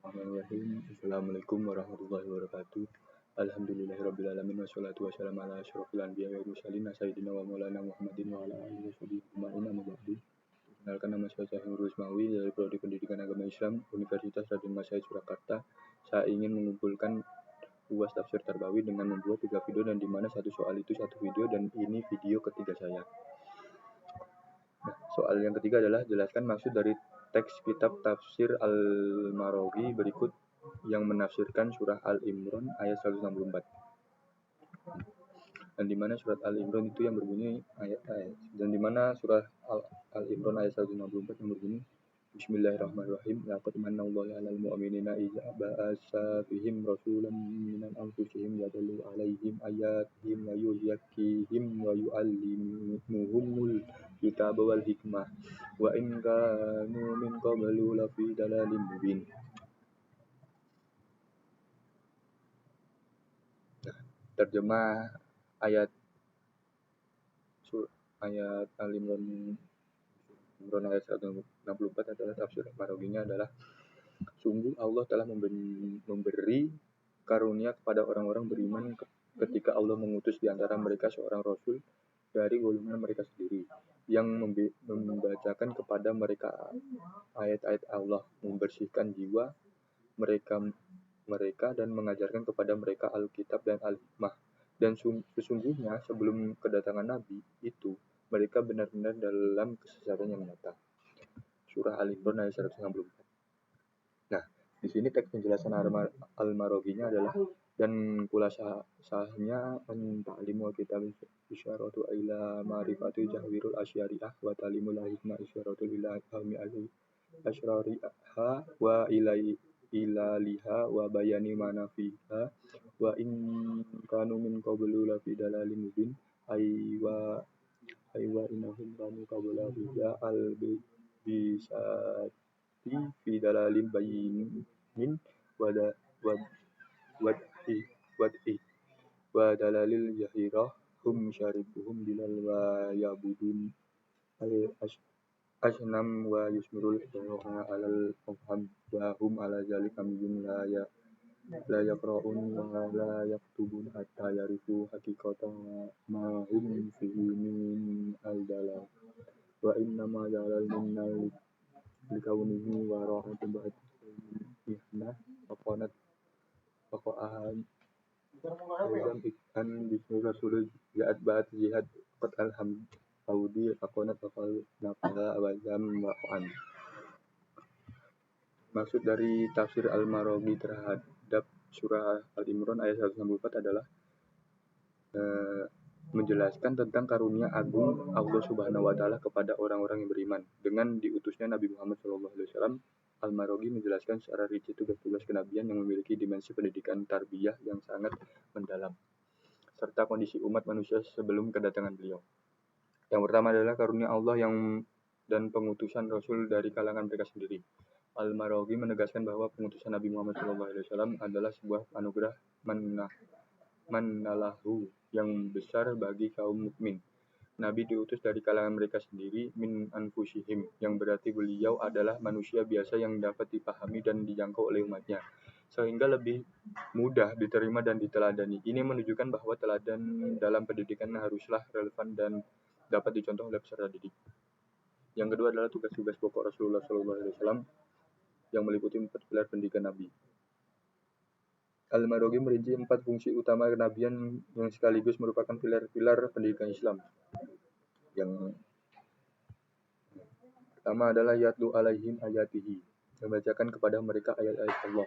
Bismillahirrahmanirrahim. Assalamualaikum warahmatullahi wabarakatuh. Alhamdulillahirabbil alamin wassalatu wassalamu ala asyrofil anbiya'i wal mursalin sayyidina wa maulana Muhammadin wa ala alihi washabihi ajma'in amma ba'du. Perkenalkan, nama saya Syahir Rusmawi dari Prodi Pendidikan Agama Islam Universitas Raden Massaid Surakarta. Saya ingin mengumpulkan luas tafsir Tarbawi dengan membuat 3 video dan di mana satu soal itu satu video dan ini video ketiga saya. Nah, soal yang ketiga adalah jelaskan maksud dari teks kitab tafsir Al-Marawi berikut yang menafsirkan surah Al-Imran ayat 164. Dan di mana surat Al-Imran itu yang berbunyi dan di mana surah Al-Imran ayat 164 yang berbunyi Bismillahirrahmanirrahim. Laqad manallahu 'alal mu'minina idza ba'atsa fihim rasulan min anfusihim yadullu 'alaihim ayatihim wa yuzakkihim wa yu'allimuhumul kitaba wal hikmah wa in kanu min qablu lafi dalalin mubin. Terjemah ayat Al-Imran ayat 164 adalah tafsir Marawinya adalah sungguh Allah telah memberi karunia kepada orang-orang beriman ketika Allah mengutus di antara mereka seorang rasul dari golongan mereka sendiri yang membacakan kepada mereka ayat-ayat Allah, membersihkan jiwa mereka dan mengajarkan kepada mereka Alkitab dan Al-Hikmah. Dan sesungguhnya sebelum kedatangan Nabi itu mereka benar-benar dalam kesesatan yang nyata. Surah Al-Imran ayat 164. Nah, di sini teks penjelasan Al-Marawinya adalah dan kulasahnya ta'limul kitab isyaratu ila ma'rifati jahwirul asyariah wa ta'limul hikmah isyaratu ila ilmi al-asyariha wa ilaliha wa bayani manafiha wa in kanu min qablu la fi dalalin mubin aywa innahum kanu qabla hija al-bisati fi dalalin bayyin wa dalalil yahirah hum syaribuhum bilal wa yabudun al-asnam wa yusmirul ikhwa alal faham wa hum ala zalika min la yaqra'un wa la yaktubun hatta yarifu haqiqatan ma hum fihi min al-dalal wa inna ma jalal minnal likaunihi wa ra'atun ba'd ihna faqa'ahan Aizam ikhan bismi rasul ja'at ba'at jihad qad alham Audi faqonat faqal nafala awazam wa'an. Maksud dari tafsir Al-Marawi terhadap surah Al-Imran ayat 164 adalah menjelaskan tentang karunia agung Allah Subhanahu wa taala kepada orang-orang yang beriman dengan diutusnya Nabi Muhammad SAW. Al-Marawi menjelaskan secara rinci tugas-tugas kenabian yang memiliki dimensi pendidikan tarbiyah yang sangat mendalam serta kondisi umat manusia sebelum kedatangan beliau. Yang pertama adalah karunia Allah dan pengutusan Rasul dari kalangan mereka sendiri. Al-Marawi menegaskan bahwa pengutusan Nabi Muhammad SAW adalah sebuah anugerah manalahu yang besar bagi kaum mukmin. Nabi diutus dari kalangan mereka sendiri min anfusihim, yang berarti beliau adalah manusia biasa yang dapat dipahami dan dijangkau oleh umatnya, sehingga lebih mudah diterima dan diteladani. Ini menunjukkan bahwa teladan dalam pendidikan haruslah relevan dan dapat dicontoh oleh peserta didik. Yang kedua adalah tugas-tugas pokok Rasulullah SAW yang meliputi 4 pilar pendidikan Nabi. Al-Marawi merinci 4 fungsi utama kenabian yang sekaligus merupakan pilar-pilar pendidikan Islam. Yang pertama adalah yatlu alaihim ayatihi, membacakan kepada mereka ayat-ayat Allah.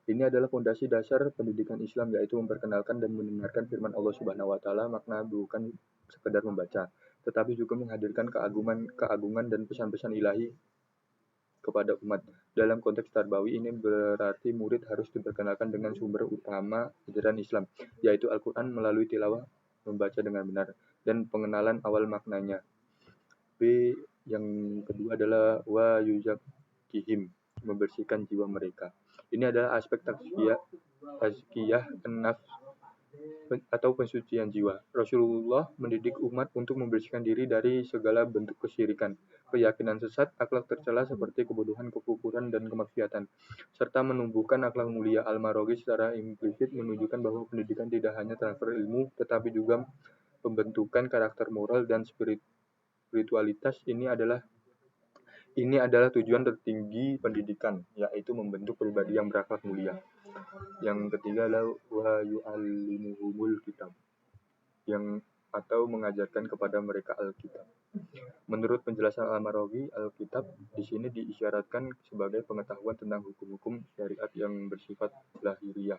Ini adalah fondasi dasar pendidikan Islam, yaitu memperkenalkan dan mendengarkan firman Allah Subhanahu wa taala. Makna bukan sekedar membaca, tetapi juga menghadirkan keagungan dan pesan-pesan ilahi kepada umat. Dalam konteks tarbawi ini berarti murid harus diperkenalkan dengan sumber utama ajaran Islam, yaitu Al-Quran melalui tilawah, membaca dengan benar, dan pengenalan awal maknanya. B. Yang kedua adalah wa yuzakkihim, membersihkan jiwa mereka. Ini adalah aspek tazkiyah an-nafs atau pensucian jiwa. Rasulullah mendidik umat untuk membersihkan diri dari segala bentuk kesyirikan, keyakinan sesat, akhlak tercela seperti kebodohan, kekufuran, dan kemaksiatan, serta menumbuhkan akhlak mulia. Al-Maraghi secara implisit menunjukkan bahwa pendidikan tidak hanya transfer ilmu, tetapi juga pembentukan karakter moral dan spiritualitas. Ini adalah tujuan tertinggi pendidikan, yaitu membentuk pribadi yang berakhlak mulia. Yang ketiga adalah wa yu'allimuhumul kitab, yang atau mengajarkan kepada mereka Alkitab. Menurut penjelasan Al-Maraghi, Alkitab di sini diisyaratkan sebagai pengetahuan tentang hukum-hukum syariat yang bersifat lahiriah,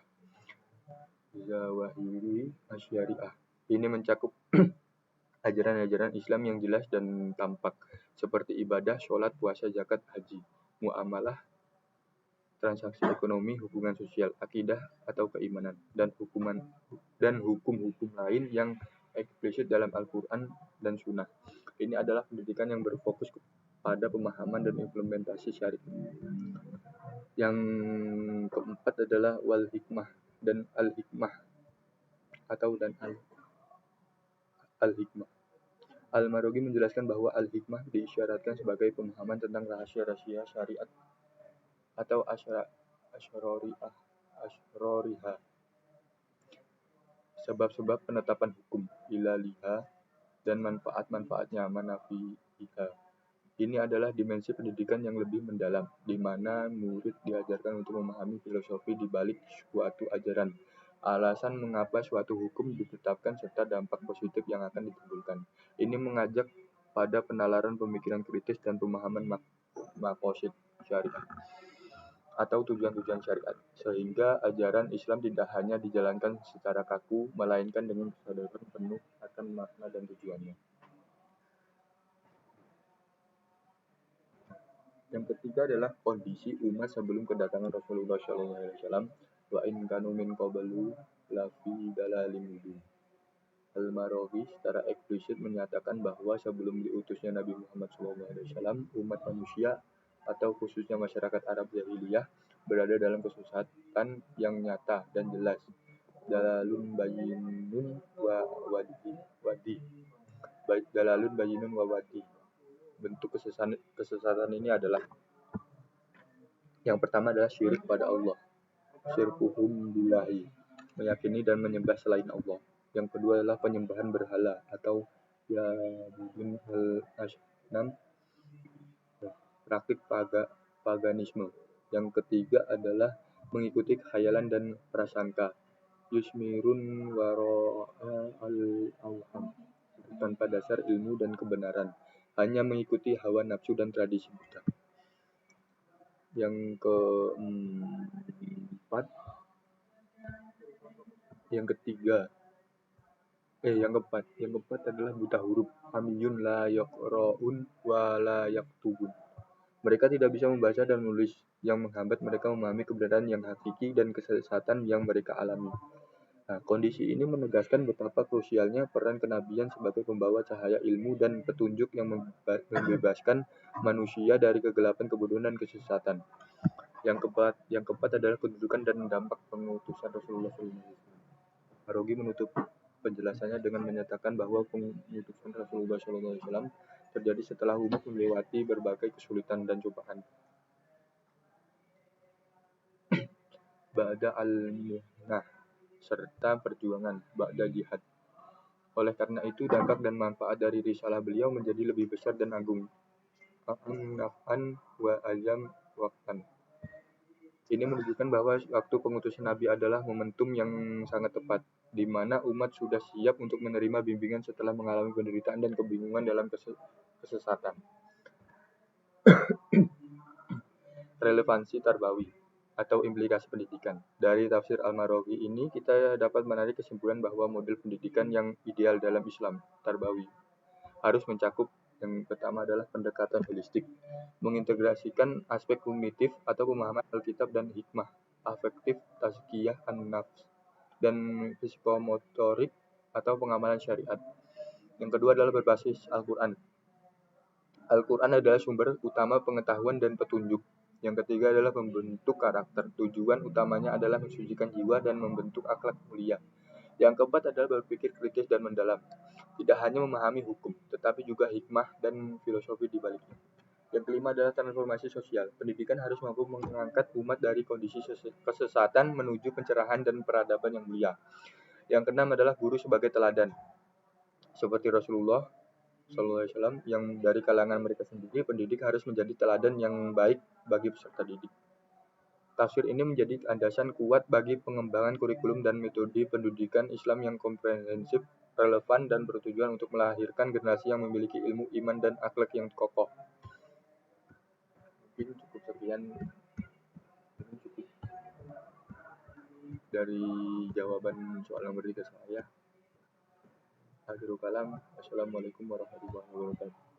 zawahiri asyariah. Ini mencakup ajaran-ajaran Islam yang jelas dan tampak, seperti ibadah, sholat, puasa, zakat, haji, muamalah, transaksi ekonomi, hubungan sosial, akidah atau keimanan, dan hukum-hukum lain yang eksplisit dalam Al-Quran dan Sunnah. Ini adalah pendidikan yang berfokus pada pemahaman dan implementasi syariat. Yang keempat adalah wal hikmah dan al-hikmah atau al-hikmah. Al-Maraghi menjelaskan bahwa al-hikmah diisyaratkan sebagai pemahaman tentang rahasia-rahasia syariat atau asroriha, sebab-sebab penetapan hukum, ilaliha, dan manfaat-manfaatnya, manafi'iha. Ini adalah dimensi pendidikan yang lebih mendalam, di mana murid diajarkan untuk memahami filosofi di balik suatu ajaran, alasan mengapa suatu hukum ditetapkan, serta dampak positif yang akan ditimbulkan. Ini mengajak pada penalaran pemikiran kritis dan pemahaman maqasid syariat atau tujuan-tujuan syariat, sehingga ajaran Islam tidak hanya dijalankan secara kaku, melainkan dengan kesadaran penuh akan makna dan tujuannya. Yang ketiga adalah kondisi umat sebelum kedatangan Rasulullah SAW. Wa in kanu min qablu lafi dalalin mubin. Al-Maraghi secara eksplisit menyatakan bahwa sebelum diutusnya Nabi Muhammad SAW, umat manusia atau khususnya masyarakat Arab Jahiliyah berada dalam kesesatan yang nyata dan jelas. Dalalun bayyinun wa wadi. Dalalun bayyinun wa wadi. Bentuk kesesatan ini adalah, yang pertama adalah syirik pada Allah, syirkuhum billahi, meyakini dan menyembah selain Allah. Yang kedua adalah penyembahan berhala atau ya'budun al-asnam, praktik paganisme. Yang ketiga adalah mengikuti khayalan dan prasangka, yusmirun wara'a al-awham, tanpa dasar ilmu dan kebenaran, hanya mengikuti hawa nafsu dan tradisi buta. Yang keempat adalah buta huruf, amiyun la yaqra'un wa la yaktubun. Mereka tidak bisa membaca dan menulis, yang menghambat mereka memahami kebenaran yang hakiki dan kesesatan yang mereka alami. Nah, kondisi ini menegaskan betapa krusialnya peran kenabian sebagai pembawa cahaya ilmu dan petunjuk yang membebaskan manusia dari kegelapan, kebodohan, dan kesesatan. Yang keempat adalah kedudukan dan dampak pengutusan Rasulullah SAW. Maraghi menutup penjelasannya dengan menyatakan bahwa pengutusan Rasulullah SAW terjadi setelah umat melewati berbagai kesulitan dan cobaan. Ba'da al-mihnah, serta perjuangan, ba'da jihad. Oleh karena itu, dampak dan manfaat dari risalah beliau menjadi lebih besar dan agung. Naf'an wa azam waqtan. Ini menunjukkan bahwa waktu pengutusan Nabi adalah momentum yang sangat tepat, di mana umat sudah siap untuk menerima bimbingan setelah mengalami penderitaan dan kebingungan dalam kesesatan. Relevansi tarbawi atau implikasi pendidikan. Dari tafsir Al-Maraghi ini kita dapat menarik kesimpulan bahwa model pendidikan yang ideal dalam Islam tarbawi harus mencakup, yang pertama adalah pendekatan holistik, mengintegrasikan aspek kognitif atau pemahaman Alkitab dan hikmah, afektif, tazkiyah an-nafs, dan psikomotorik atau pengamalan syariat. Yang kedua adalah berbasis Al-Quran. Al-Quran adalah sumber utama pengetahuan dan petunjuk. Yang ketiga adalah membentuk karakter. Tujuan utamanya adalah mensucikan jiwa dan membentuk akhlak mulia. Yang keempat adalah berpikir kritis dan mendalam. tidak hanya memahami hukum, tetapi juga hikmah dan filosofi di baliknya. Yang kelima adalah transformasi sosial. Pendidikan harus mampu mengangkat umat dari kondisi kesesatan menuju pencerahan dan peradaban yang mulia. Yang keenam adalah guru sebagai teladan. Seperti Rasulullah SAW yang dari kalangan mereka sendiri, pendidik harus menjadi teladan yang baik bagi peserta didik. Tafsir ini menjadi landasan kuat bagi pengembangan kurikulum dan metode pendidikan Islam yang komprehensif, relevan, dan bertujuan untuk melahirkan generasi yang memiliki ilmu, iman, dan akhlak yang kokoh. Mungkin cukup sekian dari jawaban soal nomor 3 saya. Akhirul kalam. Assalamualaikum warahmatullahi wabarakatuh.